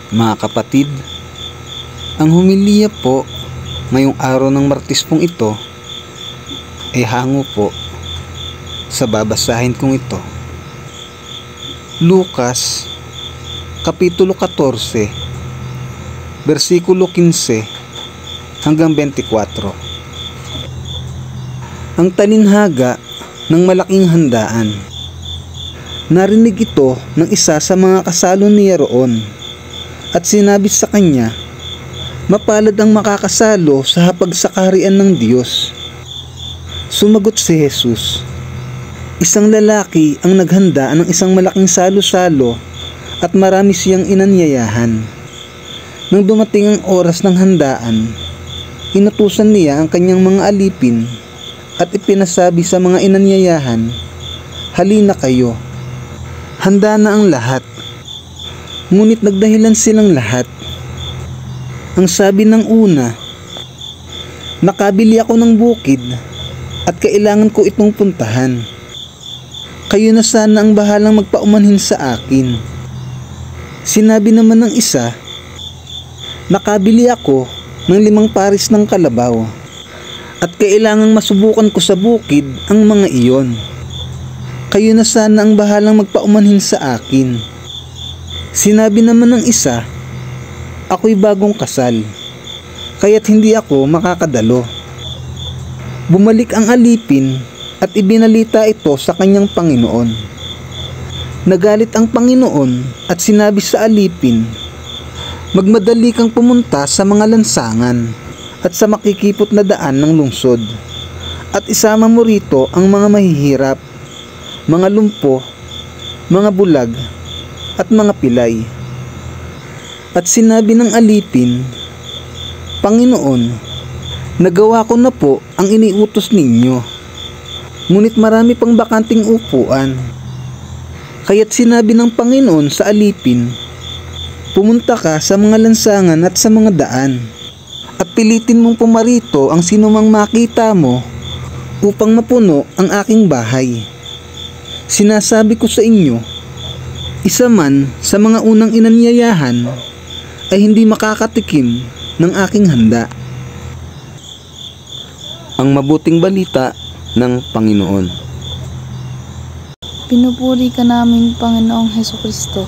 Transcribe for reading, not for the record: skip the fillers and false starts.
Mga kapatid, ang homilya po ngayong araw ng Martes pong ito ay hango po sa babasahin kong ito. Lucas Kapitulo 14 Versikulo 15 hanggang 24. Ang talinhaga ng malaking handaan. Narinig ito ng isa sa mga kasalo niya roon at sinabi sa kanya, "Mapalad ang makakasalo sa hapagsakarian ng Diyos." Sumagot si Jesus, "Isang lalaki ang naghanda ng isang malaking salo-salo at marami siyang inanyayahan. Nang dumating ang oras ng handaan, inutusan niya ang kanyang mga alipin at ipinasabi sa mga inanyayahan, 'Halina kayo, handa na ang lahat.' Ngunit nagdahilan silang lahat. Ang sabi ng una, 'Nakabili ako ng bukid at kailangan ko itong puntahan. Kayo na sana ang bahalang magpaumanhin sa akin.' Sinabi naman ng isa, 'Nakabili ako ng 5 paris ng kalabaw at kailangang masubukan ko sa bukid ang mga iyon. Kayo na sana ang bahalang magpaumanhin sa akin.' Sinabi naman ng isa, 'Ako'y bagong kasal, kaya't hindi ako makakadalo.' Bumalik ang alipin at ibinalita ito sa kanyang Panginoon. Nagalit ang Panginoon at sinabi sa alipin, 'Magmadali kang pumunta sa mga lansangan at sa makikipot na daan ng lungsod at isama mo rito ang mga mahihirap, mga lumpo, mga bulag at mga pilay.' At sinabi ng alipin, 'Panginoon, nagawa ko na po ang iniutos ninyo, ngunit marami pang bakanting upuan.' Kaya't sinabi ng Panginoon sa alipin, 'Pumunta ka sa mga lansangan at sa mga daan at pilitin mong pumarito ang sinumang makita mo upang mapuno ang aking bahay. Sinasabi ko sa inyo, isa man sa mga unang inanyayahan ay hindi makakatikim ng aking handa.'" Ang mabuting balita ng Panginoon. Pinupuri ka namin, Panginoong Hesukristo.